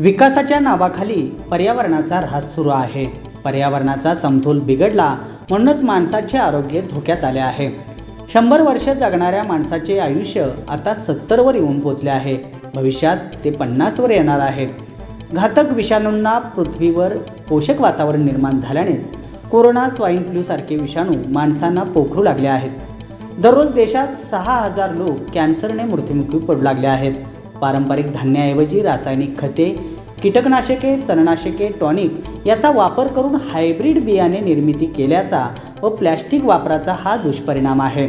विकासाच्या नावाखाली पर्यावरणाचा ऱ्हास सुरू आहे। पर्यावरणाचा समतोल बिघडला म्हणूनच माणसाचे आरोग्य धोक्यात आले आहे। 100 वर्ष जगणाऱ्या माणसाचे आयुष्य आता 70 वर येऊन पोहोचले आहे। भविष्यात ते 50 वर येणार आहे। घातक विषाणूंना पृथ्वीवर पोषक वातावरण निर्माण झाल्यानेच कोरोना, स्वाईन फ्लू सारखे विषाणू माणसांना पोखरू लागले आहेत। दररोज देशात 6000 लोक कॅन्सरने मृत्युमुखी पडू लागले आहेत। पारंपरिक धान्याऐवजी रासायनिक खते, कीटकनाशके, तणनाशके, टॉनिक याचा वापर करून हायब्रिड बियाणे निर्मिती केल्याचा व प्लॅस्टिक वापराचा हा दुष्परिणाम आहे।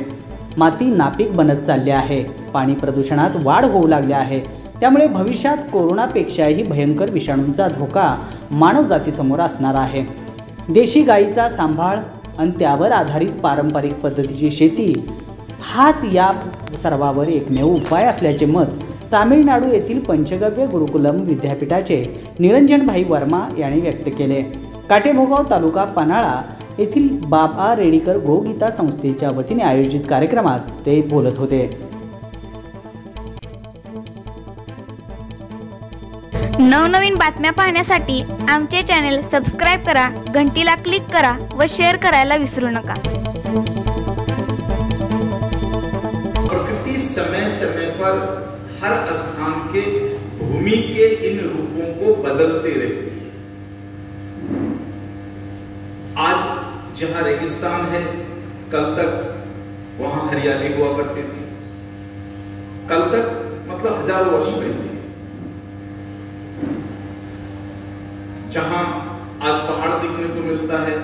माती नापीक बनत चालली आहे। पाणी प्रदूषणात वाढ होऊ लागली आहे। त्यामुळे भविष्यात कोरोनापेक्षाही भयंकर विषाणूंचा धोका मानवजातीसमोर असणार आहे। देशी गाईचा सांभाळ आणि त्यावर आधारित पारंपरिक पद्धतीची शेती हाच या सर्वावर एकमेव उपाय असल्याचे मत तामिळनाडू येथील पंचगव्य गुरुकुलम विद्यापीठाचे निरंजन भाई वर्मा यांनी व्यक्त केले। काटेभोगाव तालुका पन्हाळा येथील बाबा रेडीकर गोगीता संस्थेच्या वतीने आयोजित कार्यक्रमात ते बोलत होते। नवनवीन बातम्या पाहण्यासाठी आमचे चॅनल सबस्क्राइब करा, घंटीला क्लिक करा व शेअर करायला विसरू नका। प्रकृति समय समय पर हर स्थान के भूमि के इन रूपों को बदलते रहती है। आज जहां रेगिस्तान है, कल तक वहां हरियाली हुआ करती थी। कल तक मतलब हजारों वर्ष पहले जहां आज पहाड़ दिखने को मिलता है,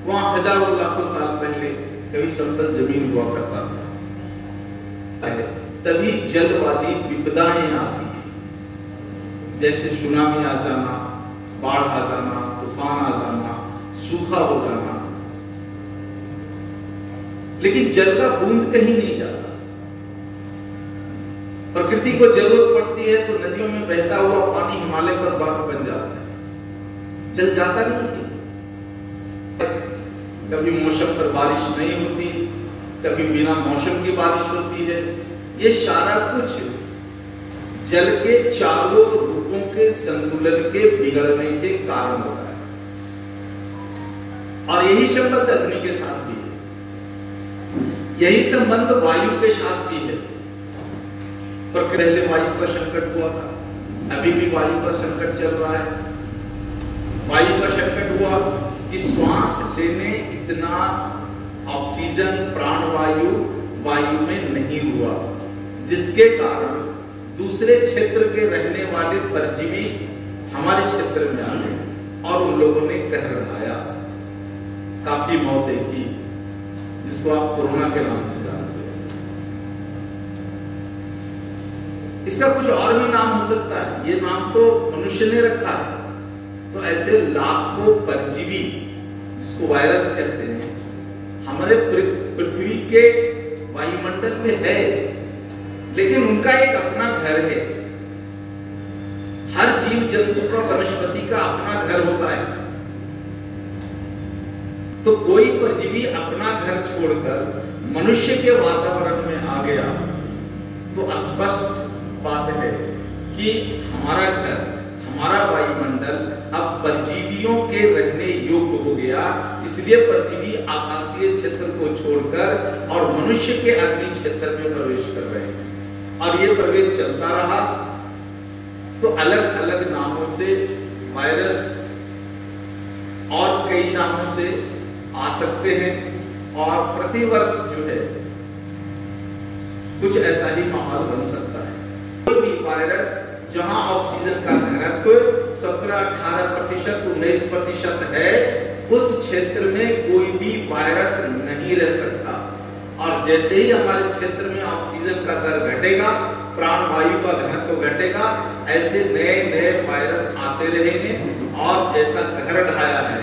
वहां हजारों लाखों साल पहले कभी समतल जमीन हुआ करता था। तभी जलवादी विपदाएं आती हैं, जैसे सुनामी आ जाना, बाढ़ आ जाना, तूफान आ जाना, सूखा हो जाना। लेकिन जल का बूंद कहीं नहीं जाता। प्रकृति को जरूरत पड़ती है तो नदियों में बहता हुआ पानी हिमालय पर बर्फ बन जाता है, जल जाता नहीं। कभी मौसम पर बारिश नहीं होती, कभी बिना मौसम की बारिश होती है। ये सारा कुछ जल के चारों रूपों के संतुलन के बिगड़ने के कारण होता है। और यही संबंध अग्नि के साथ भी है, यही संबंध वायु के साथ भी है। पर पहले वायु का संकट हुआ था, अभी भी वायु का संकट चल रहा है। वायु का संकट हुआ कि श्वास लेने इतना ऑक्सीजन, प्राणवायु वायु में नहीं हुआ, जिसके कारण दूसरे क्षेत्र के रहने वाले परजीवी हमारे क्षेत्र में आ गए और उन लोगों ने कहर रहाया, काफी मौतें की, जिसको आप कोरोना के नाम से जानते हैं। इसका कुछ और भी नाम हो सकता है, ये नाम तो मनुष्य ने रखा है। तो ऐसे लाखों परजीवी, जिसको वायरस कहते हैं, हमारे पृथ्वी के वायुमंडल में है, लेकिन उनका एक अपना घर है। हर जीव जंतु का, वनस्पति का अपना घर होता है। तो कोई परजीवी अपना घर छोड़कर मनुष्य के वातावरण में आ गया तो स्पष्ट बात है कि हमारा घर, हमारा वायुमंडल अब परजीवियों के रहने योग्य हो गया। इसलिए परजीवी आकाशीय क्षेत्र को छोड़कर और मनुष्य के अग्नि क्षेत्र में प्रवेश कर रहे हैं। और ये प्रवेश चलता रहा तो अलग अलग नामों से वायरस और कई नामों से आ सकते हैं। और प्रतिवर्ष जो है कुछ ऐसा ही माहौल बन सकता है। कोई भी वायरस जहां ऑक्सीजन का घनत्व 17-18%, 19% है, उस क्षेत्र में कोई भी वायरस नहीं रह सकता। और जैसे ही हमारे क्षेत्र में ऑक्सीजन का दर घटेगा, प्राणवायु का घनत्व घटेगा, ऐसे नए नए वायरस आते रहेंगे। और जैसा कहर ढाया है,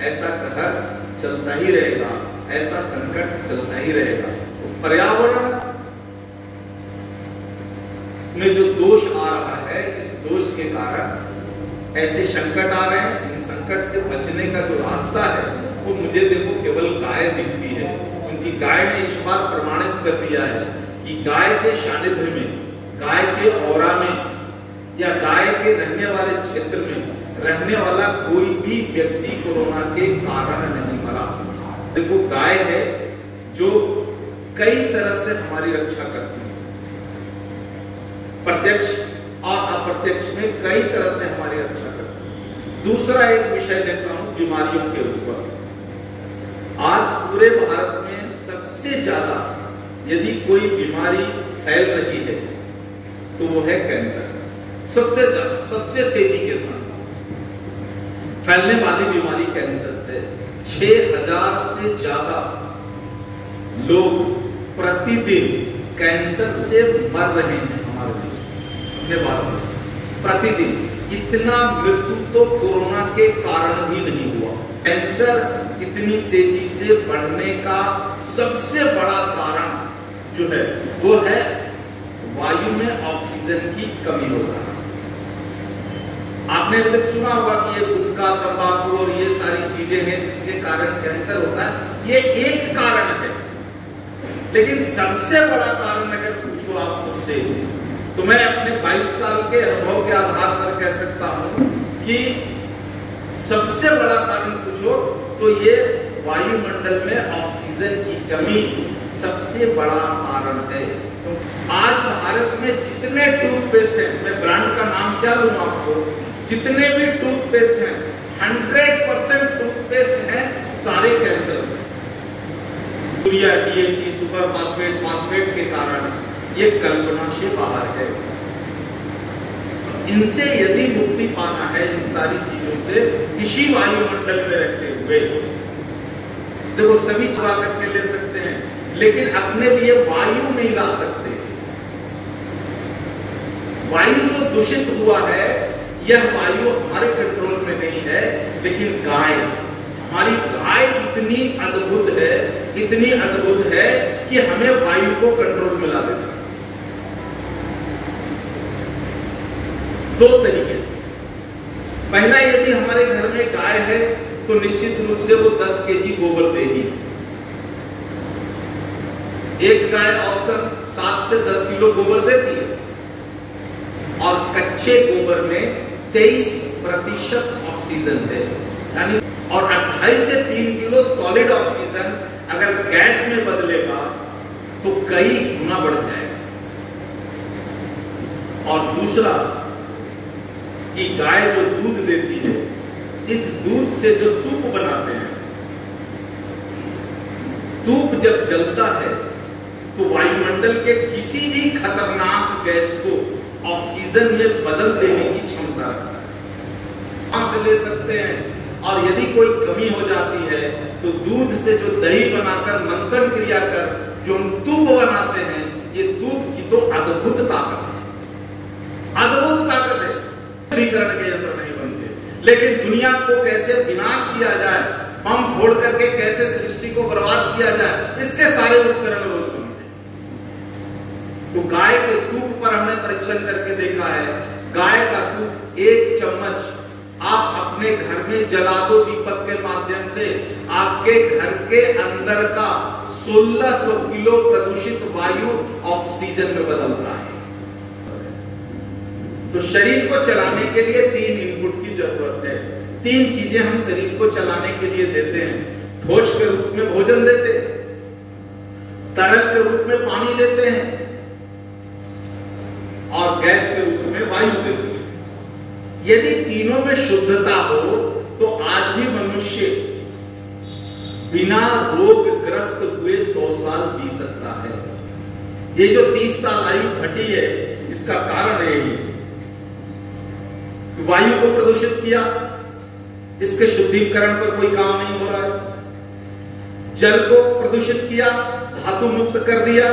ऐसा कहर चलता ही रहेगा, ऐसा संकट चलता ही रहेगा। पर्यावरण में जो दोष आ रहा है, इस दोष के कारण ऐसे संकट आ रहे हैं। इन संकट से बचने का जो रास्ता है वो मुझे देखो केवल गाय दिखती है, क्योंकि गाय ने इस बात प्रमाणित कर दिया है कि गाय के सानिध्य में, गाय के औरा में या गाय के रहने वाले रहने वाला कोई भी व्यक्ति कोरोना के कारण नहीं मरा। देखो, गाय है जो कई तरह से हमारी रक्षा करती है, प्रत्यक्ष और अप्रत्यक्ष में कई तरह से हमारी रक्षा करती है। दूसरा एक विषय लेता हूं बीमारियों के ऊपर। आज पूरे भारत में सबसे ज्यादा यदि कोई बीमारी फैल रही है तो वो है कैंसर। सबसे ज्यादा, सबसे तेजी के साथ फैलने वाली बीमारी कैंसर से 6000 से ज्यादा लोग प्रतिदिन कैंसर से मर रहे हैं हमारे देश में, अपने भारत में प्रतिदिन। इतना मृत्यु तो कोरोना के कारण भी नहीं हुआ। कैंसर इतनी तेजी से बढ़ने का सबसे बड़ा कारण जो है वो है वायु में ऑक्सीजन की कमी हो जाना। आपने अभी तक सुना होगा कि ये गुटखा, तंबाकू और ये सारी चीजें हैं जिसके कारण कैंसर होता है। ये एक कारण है, लेकिन सबसे बड़ा कारण अगर पूछो आप मुझसे तो मैं अपने 22 साल के अनुभव के आधार पर कह सकता हूं कि सबसे बड़ा कारण पूछो तो ये वायुमंडल में ऑक्सीजन की कमी सबसे बड़ा कारण है। तो आज भारत में जितने टूथपेस्ट हैं, मैं ब्रांड का नाम क्या लूं आपको, जितने भी टूथपेस्ट हैं 100% टूथपेस्ट हैं सारे कैंसर से। Urea, DAP, super phosphate, phosphate के कारण ये कल्पना से बाहर है। इनसे यदि मुक्ति पाना है, इन सारी चीजों से, इसी वायुमंडल में रहते हुए, देखो सभी चबा करके ले सकते हैं लेकिन अपने लिए वायु नहीं ला सकते। वायु जो दूषित हुआ है यह वायु हमारे कंट्रोल में नहीं है, लेकिन गाय, हमारी गाय इतनी अद्भुत है, इतनी अद्भुत है कि हमें वायु को कंट्रोल में ला देता है। दो तरीके से। पहला, यदि हमारे घर में गाय है तो निश्चित रूप से वो 10 केजी गोबर देगी। एक गाय औसतन 7 से 10 किलो गोबर देती है और कच्चे गोबर में 23% ऑक्सीजन है, यानी और 28 से 3 किलो सॉलिड ऑक्सीजन अगर गैस में बदलेगा तो कई गुना बढ़ जाएगा। और दूसरा कि गाय जो दूध देती है, इस दूध से जो धूप बनाते हैं, धूप जब जलता है तो वायुमंडल के किसी भी खतरनाक गैस को ऑक्सीजन में बदल देने की क्षमता रखता है। कहां से ले सकते हैं? और यदि कोई कमी हो जाती है तो दूध से जो दही बनाकर मंथन क्रिया कर जो हम दूध बनाते हैं, ये दूध की तो अद्भुत ताकत है, अद्भुत ताकत है। शुद्धिकरण के यंत्र नहीं बनते, लेकिन दुनिया को कैसे विनाश किया जाए, बम फोड़ करके कैसे सृष्टि को बर्बाद किया जाए, इसके सारे उपकरण रोज बनते। तो गाय के दूध पर हमने परीक्षण करके देखा है, गाय का दूध 1 चम्मच आप अपने घर में जला दो दीपक के माध्यम से, आपके घर के अंदर का 1600 किलो प्रदूषित वायु ऑक्सीजन में बदलता है। तो शरीर को चलाने के लिए 3 इनपुट की जरूरत है। 3 चीजें हम शरीर को चलाने के लिए देते हैं। ठोस के रूप में भोजन देते हैं, तरल के रूप में पानी देते हैं और गैस के रूप में वायु देते हैं। यदि तीनों में शुद्धता हो तो आज भी मनुष्य बिना रोगग्रस्त हुए 100 साल जी सकता है। ये जो 30 साल आयु घटी है, इसका कारण यही, वायु को प्रदूषित किया, इसके शुद्धिकरण पर कोई काम नहीं हो रहा है, जल को प्रदूषित किया, धातु मुक्त कर दिया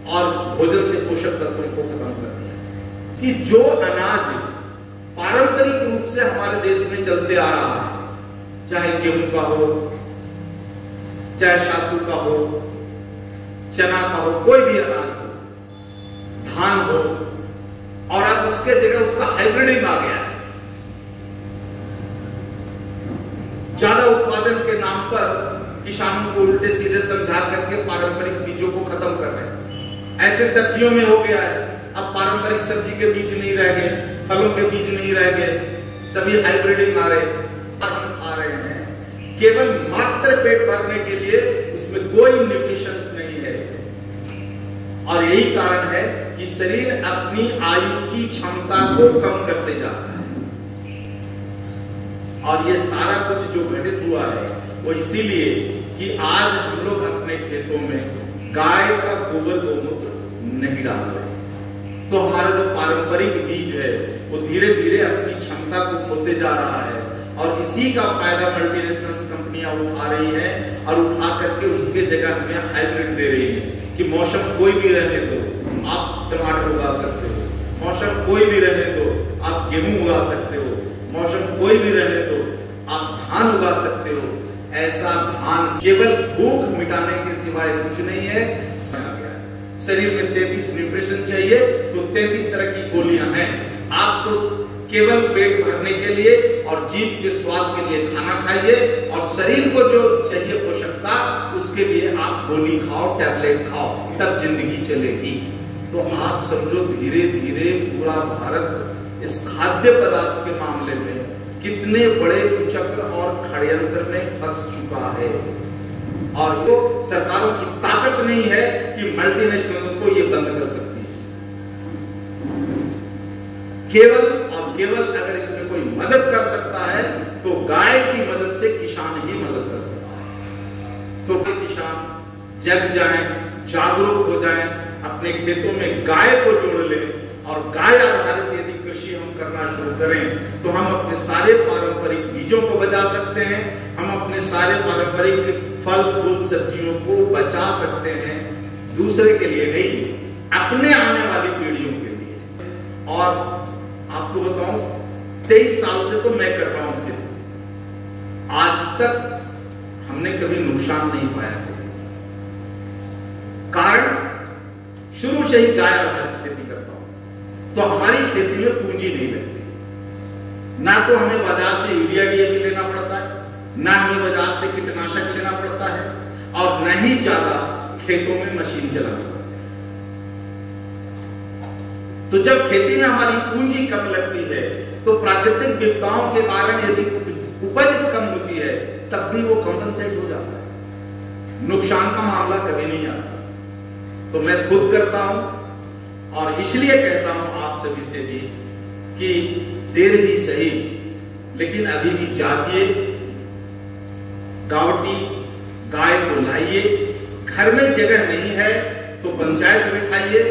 और भोजन से पोषक तत्वों को खत्म कर दिया। कि जो अनाज पारंपरिक रूप से हमारे देश में चलते आ रहा है, चाहे गेहूं का हो, चाहे सातू का हो, चना का हो, कोई भी अनाज हो, धान हो, और अब उसके जगह उसका हाइब्रिडिंग आ गया है। ज्यादा उत्पादन के नाम पर किसानों को उल्टे सीधे समझा करके पारंपरिक बीजों को खत्म कर रहे हैं। ऐसे सब्जियों में हो गया है, अब पारंपरिक सब्जी के बीज नहीं रह गए, फलों के बीज नहीं रह गए, सभी हाइब्रिडिंग आ रहे हैं, खा रहे हैं केवल मात्र पेट भरने के लिए, उसमें कोई न्यूट्रिशन नहीं है। और यही कारण है कि शरीर अपनी आयु की क्षमता को कम करते जाता है। और ये सारा कुछ जो घटित हुआ है वो इसीलिए कि आज हम लोग अपने खेतों में गाय का गोबर गोमूत्र नहीं डाल रहे। तो हमारा जो पारंपरिक बीज है वो धीरे धीरे अपनी क्षमता को खोते जा रहा है। और इसी का फायदा मल्टीनेशनल कंपनियां उठा रही हैं और उठा करके उसके जगह हमें हाइब्रिड दे रही है कि मौसम कोई भी रहने दो, आप टमाटर उगा सकते हो, मौसम कोई भी रहने दो, आप गेहूं उगा सकते हो, मौसम कोई भी रहने दो, आप धान उगा सकते हो। ऐसा धान केवल भूख मिटाने के सिवाय कुछ नहीं है। शरीर में 33 न्यूट्रिशन चाहिए तो 33 तरह की गोलियां हैं। आप तो केवल पेट भरने के लिए और जीभ के स्वाद के लिए खाना खाइए, और शरीर को जो चाहिए पोषकता उसके लिए आप गोली खाओ, टैबलेट खाओ, तब जिंदगी चलेगी। तो आप समझो धीरे धीरे पूरा भारत इस खाद्य पदार्थ के मामले में कितने बड़े कुचक्र और षड्यंत्र में फंस चुका है। और तो सरकारों की ताकत नहीं है कि मल्टीनेशनल को ये बंद कर सकती है। केवल और केवल अगर इसमें कोई मदद कर सकता है तो गाय की मदद से किसान ही मदद कर सकता है। तो किसान जग जाएं, जागरूक हो जाएं, अपने खेतों में गाय को जोड़ लें, और गाय आधारित यदि कृषि हम करना शुरू करें तो हम अपने सारे पारंपरिक बीजों को बचा सकते हैं, हम अपने सारे पारंपरिक फल फूल सब्जियों को बचा सकते हैं, दूसरे के लिए नहीं, अपने आने वाली पीढ़ियों के लिए। और आपको बताऊं 23 साल से तो मैं कर रहा हूं खेती, आज तक हमने कभी नुकसान नहीं पाया। कारण शुरू से ही गाय आधारित खेती करता हूं, तो हमारी खेती में पूंजी नहीं लगती। ना तो हमें बाजार से यूरिया डीएपी लेना पड़ता है, ना हमें बाजार से कीटनाशक लेना पड़ता है, और न ही ज्यादा खेतों में मशीन चलाना पड़ता है। तो जब खेती में हमारी पूंजी कम लगती है तो प्राकृतिक विपदाओं के कारण यदि उपज कम होती है तब भी वो कंपनसेट हो जाता है, नुकसान का मामला कभी नहीं आता। तो मैं खुद करता हूं, और इसलिए कहता हूं आप सभी से भी कि देर ही सही लेकिन अभी भी जागिए, गावटी गाय को लाइए। घर में जगह नहीं है तो पंचायत बिठाइए,